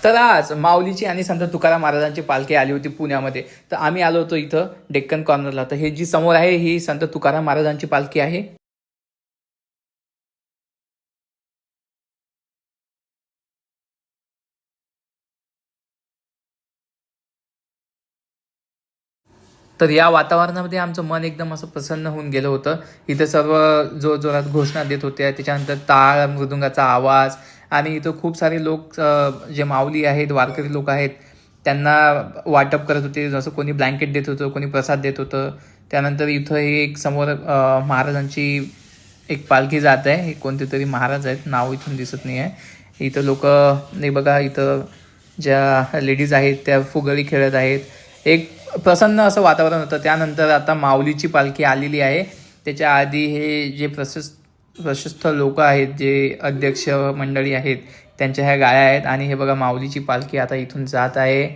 तर आज माऊलीची आणि संत तुकाराम महाराजांची पालखी आली होती पुण्यामध्ये. तर आम्ही आलो होतो इथं डेक्कन कॉर्नरला. तर हे जी समोर आहे ही संत तुकाराम महाराजांची पालखी आहे. तर या वातावरणामध्ये आमचं मन एकदम असं प्रसन्न होऊन गेलं होतं. इथं सर्व जोरजोरात घोषणा देत होत्या. त्याच्यानंतर टाळ मृदुंगाचा आवाज आणि इथं खूप सारे लोक जे माऊली आहेत, वारकरी लोक आहेत, त्यांना वाटप करत होते. जसं कोणी ब्लँकेट देत होतं, कोणी प्रसाद देत होतं. त्यानंतर इथं हे एक समोर महाराजांची एक पालखी जात आहे. हे कोणते तरी महाराज आहेत, नाव इथून दिसत नाही आहे. इथं लोक नाही बघा, इथं ज्या लेडीज आहेत त्या फुगडी खेळत आहेत. एक प्रसन्न असं वातावरण होतं. त्यानंतर आता माऊलीची पालखी आलेली आहे. त्याच्या आधी हे जे प्रशस्त लोक आहेत, जे अध्यक्ष मंडळी आहेत, त्यांच्या ह्या गाड्या आहेत. आणि हे बघा माऊलीची पालखी आता इथून जात आहे.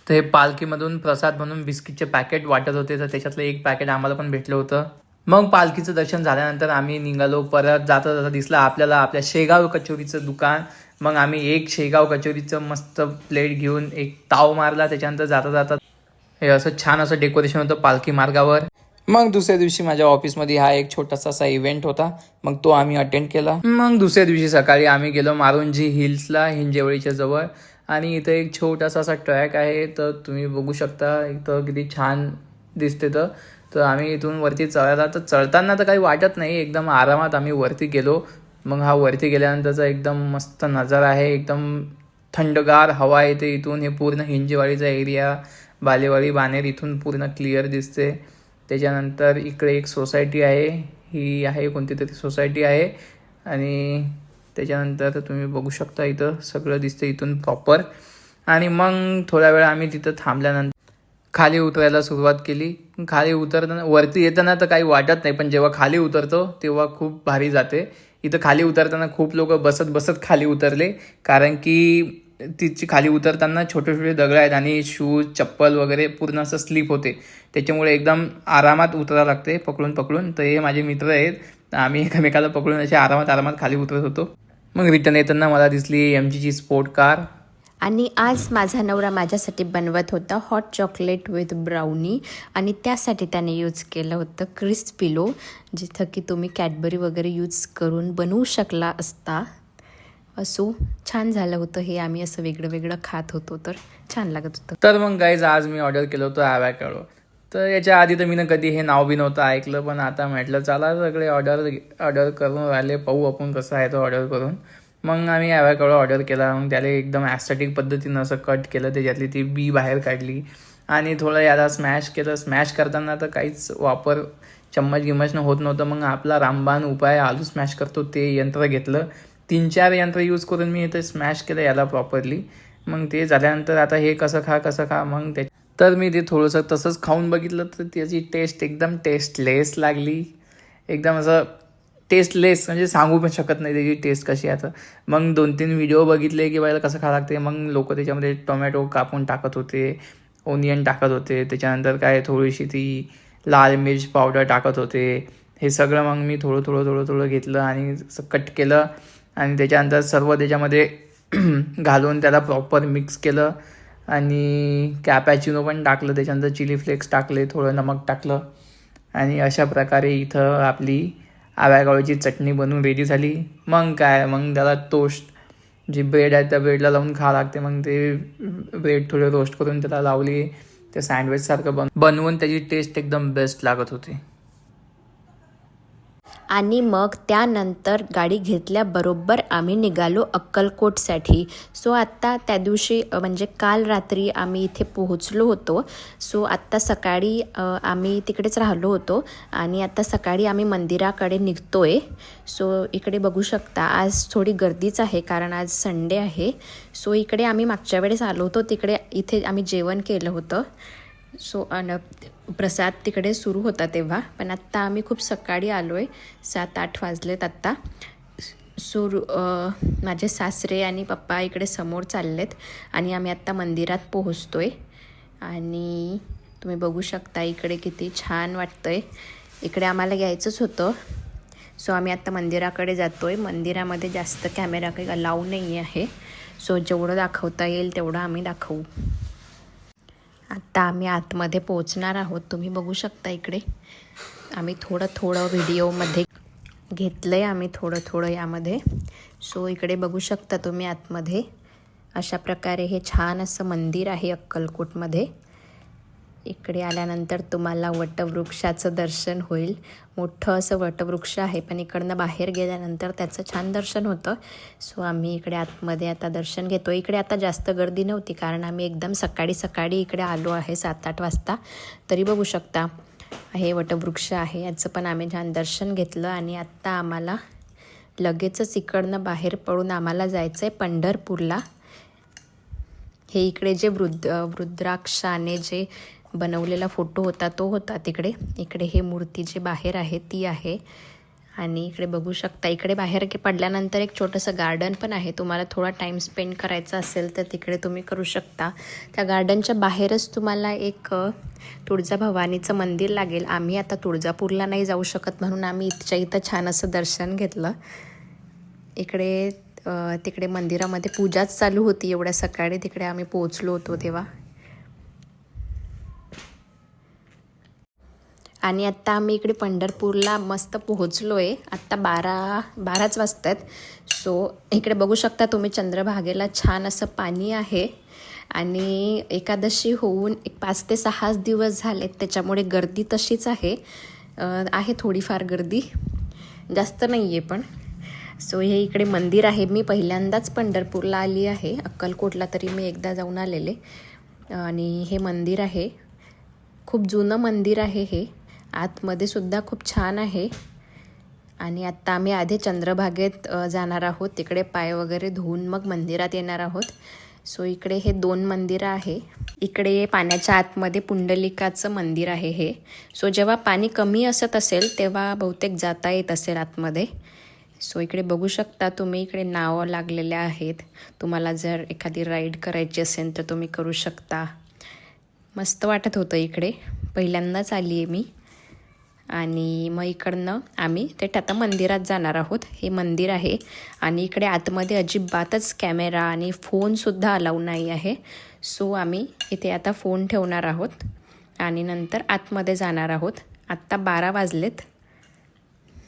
तर हे पालखीमधून प्रसाद म्हणून बिस्किटचे पॅकेट वाटत होते. तर त्याच्यातलं एक पॅकेट आम्हाला पण भेटलं होतं. मग पालखीचं दर्शन झाल्यानंतर आम्ही निघालो. परत जाता जाता दिसलं आपल्याला आपल्या शेगाव कचोरीचं दुकान. मग आम्ही एक शेगाव कचोरीचं मस्त प्लेट घेऊन एक ताव मारला. त्याच्यानंतर जाता जाता हे असं छान असं डेकोरेशन होतं पालखी मार्गावर. मग दुसऱ्या दिवशी माझ्या ऑफिसमध्ये हा एक छोटासा असा इव्हेंट होता. मग तो आम्ही अटेंड केला. मग दुसऱ्या दिवशी सकाळी आम्ही गेलो मारुंजी हिल्सला, हिंजेवळीच्या जवळ. आणि इथं एक छोटासा असा ट्रॅक आहे. तर तुम्ही बघू शकता इथं किती छान दिसते. तर आम्ही इथून वरती चढायला, तर चढताना तर काही वाटत नाही, एकदम आरामात आम्ही वरती गेलो. मग हा वरती गेल्यानंतरचा एकदम मस्त नजारा आहे. एकदम थंडगार हवा येते इथून. हे पूर्ण हिंजेवाडीचा एरिया, बालेवाडी, बाणेर इथून पूर्ण क्लिअर दिसते. त्याच्यानंतर इकडे एक सोसायटी आहे. ही आहे कोणती तरी सोसायटी आहे. आणि त्याच्यानंतर तुम्ही बघू शकता इथं सगळं दिसतं इथून प्रॉपर. आणि मग थोड्या वेळ आम्ही तिथं थांबल्यानंतर खाली उतरायला सुरुवात केली. खाली उतरताना, वरती येताना तर काही वाटत नाही, पण जेव्हा खाली उतरतो तेव्हा खूप भारी जाते. इथं खाली उतरताना खूप लोक बसत बसत खाली उतरले, कारण की तिची खाली उतरताना छोटे छोटे दगड आहेत आणि शूज, चप्पल वगैरे पूर्ण असं स्लिप होते. त्याच्यामुळे एकदम आरामात उतरावं लागते पकडून पकडून. तर हे माझे मित्र आहेत, आम्ही एकमेकाला पकडून असे आरामात खाली उतरत होतो. मग रिटर्न येताना मला दिसली MGची स्पोर्ट कार. आणि आज माझा नवरा माझ्यासाठी बनवत होता हॉट चॉकलेट विथ ब्राउनी. आणि त्यासाठी त्याने यूज केलं होतं क्रिस्पिलो, जिथं की तुम्ही कॅडबरी वगैरे यूज करून बनवू शकला असता. असो, छान झालं होतं हे. आम्ही असं वेगळं वेगळं खात होतो, तर छान लागत होतं. तर मग गाईज आज मी ऑर्डर केलं होतं ॲवॅकाडो. तर याच्या आधी तर मी कधी हे नाव बी नव्हतं ऐकलं, पण आता म्हटलं चला सगळे ऑर्डर करून राहिले, पाहू आपण कसं आहे तो ऑर्डर करून. मग आम्ही ॲवॅकाडो ऑर्डर केला. मग त्याला एकदम ॲस्थेटिक पद्धतीनं असं कट केलं, त्याच्यातली ती बी बाहेर काढली आणि थोडं याला स्मॅश केलं. स्मॅश करताना तर काहीच वापर चम्मच होत नव्हतं. मग आपला रामबाण उपाय आलू स्मॅश करतो ते यंत्र घेतलं. 3-4 यंत्र यूज करून मी इथे स्मॅश केलं याला प्रॉपरली. मग ते झाल्यानंतर आता हे कसं खा मग ते, तर मी ते थोडंसं तसंच खाऊन बघितलं. तर त्याची टेस्ट एकदम टेस्टलेस लागली. एकदम असं टेस्टलेस, म्हणजे सांगू पण शकत नाही त्याची टेस्ट कशी आहे. आता मग 2-3 व्हिडिओ बघितले की बायला कसं खावं लागते. मग लोक त्याच्यामध्ये टोमॅटो कापून टाकत होते, ओनियन टाकत होते, त्याच्यानंतर काय थोडीशी ती लाल मिर्च पावडर टाकत होते. हे सगळं मग मी थोडं घेतलं आणि कट केलं आणि त्याच्यानंतर सर्व त्याच्यामध्ये घालून त्याला प्रॉपर मिक्स केलं. आणि कॅपॅचिनो पण टाकलं, त्याच्यानंतर चिली फ्लेक्स टाकले, थोडं नमक टाकलं. आणि अशा प्रकारे इथं आपली ॲवॅकाडोची चटणी बनवून रेडी झाली. मग त्याला टोस्ट, जी ब्रेड आहे त्या ब्रेडला लावून खावं लागते. मग ते ब्रेड थोडे रोस्ट करून त्याला लावली, ते सँडविचसारखं बनवून त्याची टेस्ट एकदम बेस्ट लागत होती. आणि मग त्यानंतर गाडी घेतल्याबरोबर आम्ही निघालो अक्कलकोटसाठी. सो आत्ता त्या दिवशी म्हणजे काल रात्री आम्ही इथे पोहोचलो होतो. सो आत्ता सकाळी आम्ही तिकडेच राहिलो होतो आणि आता सकाळी आम्ही मंदिराकडे निघतोय. सो इकडे बघू शकता आज थोडी गर्दीच आहे, कारण आज संडे आहे. सो इकडे आम्ही मागच्या वेळेस आलो होतो, तिकडे इथे आम्ही जेवण केलं होतं. सो प्रसाद तिकडे सुरू होता तेव्हा. पण आत्ता आम्ही खूप सकाळी आलो आहे, 7-8 वाजलेत आत्ता. सो माझे सासरे आणि पप्पा इकडे समोर चाललेत आणि आम्ही आत्ता मंदिरात पोहोचतो आहे. आणि तुम्ही बघू शकता इकडे किती छान वाटतं आहे. इकडे आम्हाला यायचंच होतं. सो आम्ही आत्ता मंदिराकडे जातो आहे. मंदिरामध्ये जास्त कॅमेरा काही अलाऊ नाही आहे. सो जेवढं दाखवता येईल तेवढं आम्ही दाखवू. आत्ता आम्ही आतमध्ये पोहोचणार आहोत. तुम्ही बघू शकता इकडे आम्ही थोडं व्हिडिओमध्ये घेतलं आहे आम्ही थोडं यामध्ये. सो इकडे बघू शकता तुम्ही आतमध्ये अशा प्रकारे हे छान असं मंदिर आहे अक्कलकोटमध्ये. इकडे आल्यानंतर तुम्हाला वटवृक्षाचं दर्शन होईल. मोठं असं वटवृक्ष आहे, पण इकडनं बाहेर गेल्यानंतर त्याचं छान दर्शन होतं. सो आम्ही इकडे आतमध्ये आता दर्शन घेतो. इकडे आता जास्त गर्दी नव्हती, कारण आम्ही एकदम सकाळी इकडे आलो आहे 7-8 वाजता. तरी बघू शकता हे वटवृक्ष आहे, याचं पण आम्ही छान दर्शन घेतलं. आणि आत्ता आम्हाला लगेचच इकडनं बाहेर पडून आम्हाला जायचं आहे पंढरपूरला. हे इकडे जे रुद्राक्षाने जे बनवलेला फोटो होता तो होता तिकडे. इकडे हे मूर्ती जी बाहेर आहे ती आहे. आणि इकडे बघू शकता इकडे बाहेर पडल्यानंतर एक छोटंसं गार्डन पण आहे. तुम्हाला थोडा टाईम स्पेंड करायचा असेल तर तिकडे तुम्ही करू शकता. त्या गार्डनच्या बाहेरच तुम्हाला एक तुळजाभवानीचं मंदिर लागेल. आम्ही आता तुळजापूरला नाही जाऊ शकत, म्हणून आम्ही इथं छान असं दर्शन घेतलं. इकडे तिकडे मंदिरामध्ये पूजाच चालू होती एवढ्या सकाळी. तिकडे आम्ही पोहोचलो होतो तेव्हा. आणि आत्ता आम्ही इकडे पंढरपूरला मस्त पोहोचलो आहे. आत्ता 12च वाजतात. सो इकडे बघू शकता तुम्ही चंद्रभागेला छान असं पाणी आहे. आणि एकादशी होऊन 5 ते 6 दिवस झालेत, त्याच्यामुळे गर्दी तशीच आहे थोडीफार गर्दी, जास्त नाही आहे पण. सो हे इकडे मंदिर आहे. मी पहिल्यांदाच पंढरपूरला आली आहे. अक्कलकोटला तरी मी एकदा जाऊन आलेले. आणि हे मंदिर आहे, खूप जुनं मंदिर आहे हे. आतमध्ये सुद्धा खूप छान आहे. आणि आत्ता आम्ही आधी चंद्रभागेत जाणार आहोत. तिकडे पाय वगैरे धुवून मग मंदिरात येणार आहोत. सो इकडे हे 2 मंदिरं आहे. इकडे पाण्याच्या आतमध्ये पुंडलिकाचं मंदिर आहे हे. सो जेव्हा पाणी कमी असत असेल तेव्हा बहुतेक जाता येत असेल आतमध्ये. सो इकडे बघू शकता तुम्ही इकडे नाव लागलेल्या आहेत. तुम्हाला जर एखादी राईड करायची असेल तर तुम्ही करू शकता. मस्त वाटत होतं इकडे, पहिल्यांदाच आली आहे मी. आणि मग इकडनं आम्ही आता मंदिरात जाणार आहोत. हे मंदिर आहे. आणि इकडे आतमध्ये अजिबातच कॅमेरा आणि फोनसुद्धा अलाऊ नाही आहे. सो आम्ही इथे आता फोन ठेवणार आहोत आणि नंतर आतमध्ये जाणार आहोत. आत्ता 12 वाजलेत.